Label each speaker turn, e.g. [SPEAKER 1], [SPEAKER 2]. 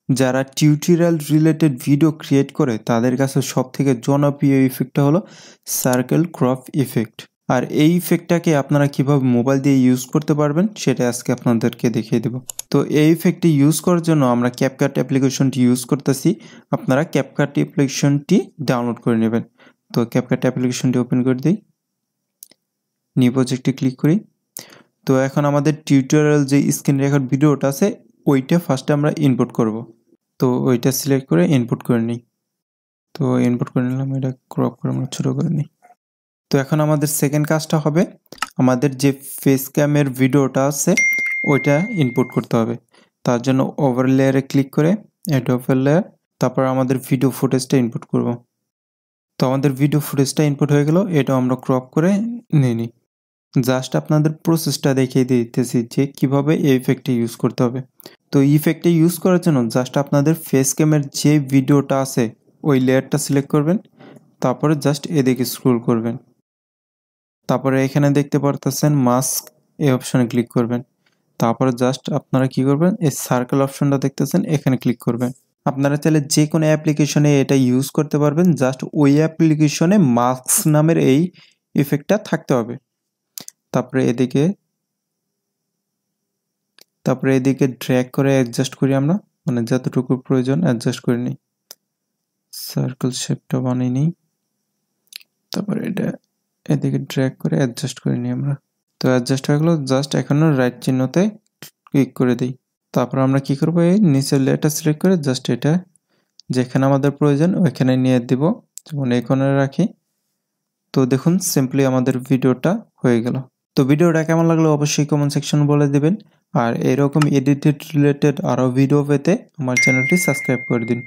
[SPEAKER 1] যারা tutorial related video create করে তাদের কাছে সবথেকে জনপ্রিয় ইফেক্টটা হলো সার্কেল ক্রপ ইফেক্ট। আর এই ইফেক্টটাকে আপনারা কিভাবে মোবাইল দিয়ে ইউজ করতে পারবেন সেটা আজকে আপনাদেরকে দেখিয়ে দেব। তো এই ইফেক্টটি ইউজ করার জন্য আমরা ক্যাপকাট অ্যাপ্লিকেশনটি ইউজ করতেছি। আপনারা ক্যাপকাট অ্যাপ্লিকেশনটি ডাউনলোড করে নেবেন। তো ক্যাপকাট অ্যাপ্লিকেশনটি ওপেন করে দিই, নিউ প্রজেক্টে ক্লিক করি। তো এখন আমাদের টিউটোরিয়াল যে স্ক্রিন রেকর্ড ভিডিওটা আছে ওইটা ফার্স্টে আমরা ইনপুট করব। তো ওইটা সিলেক্ট করে ইনপুট করে নিই। তো ইনপুট করে নিলাম, এটা ক্রপ করে আমরা ছোটো করে নিই। তো এখন আমাদের সেকেন্ড কাজটা হবে আমাদের যে ফেস ক্যামের ভিডিওটা আছে ওইটা ইনপুট করতে হবে। তার জন্য ওভার লেয়ারে ক্লিক করে অ্যাড ওভার লেয়ার, তারপর আমাদের ভিডিও ফুটেজটা ইনপুট করব। তো আমাদের ভিডিও ফুটেজটা ইনপুট হয়ে গেল, এটা আমরা ক্রপ করে নিয়ে নিই। জাস্ট আপনাদের প্রসেসটা দেখিয়ে দিতেছি যে কীভাবে এই ইফেক্টটা ইউজ করতে হবে। তো ইফেক্টটা ইউজ করার জন্য জাস্ট আপনাদের ফেস ক্যামের যে ভিডিওটা আছে ওই লেয়ারটা সিলেক্ট করবেন, তারপরে জাস্ট এদিকে স্ক্রল করবেন, তারপরে এখানে দেখতে পারতেছেন মাস্ক, এই অপশনে ক্লিক করবেন। তারপরে জাস্ট আপনারা কি করবেন, এই সার্কেল অপশনটা দেখতেছেন এখানে ক্লিক করবেন। আপনারা চাইলে যে কোনো অ্যাপ্লিকেশনে এটা ইউজ করতে পারবেন, জাস্ট ওই অ্যাপ্লিকেশনে মাস্ক নামের এই ইফেক্টটা থাকতে হবে। তারপরে এদিকে ড্র্যাগ করে অ্যাডজাস্ট করি আমরা, মানে যতটুকু প্রয়োজন অ্যাডজাস্ট করে নিই। সার্কেল শেপটা বানিয়ে নিই, তারপরে এটা এদিকে ড্র্যাগ করে অ্যাডজাস্ট করে নিই আমরা। তো অ্যাডজাস্ট হয়ে গেলো, জাস্ট এখনও রাইট চিহ্নতে ক্লিক করে দিই। তারপর আমরা কি করবো, এই নিচের লেয়ারটা সিলেক্ট করে জাস্ট এটা যেখানে আমাদের প্রয়োজন ওইখানে নিয়ে দিব, যেমন এই কোণে রাখি। তো দেখুন সিম্পলি আমাদের ভিডিওটা হয়ে গেল। তো ভিডিওটা কেমন লাগলো অবশ্যই কমেন্ট সেকশন বলে দেবেন। আর এরকম এডিটেড রিলেটেড আরও ভিডিও পেতে আমার চ্যানেলটি সাবস্ক্রাইব করে দিন।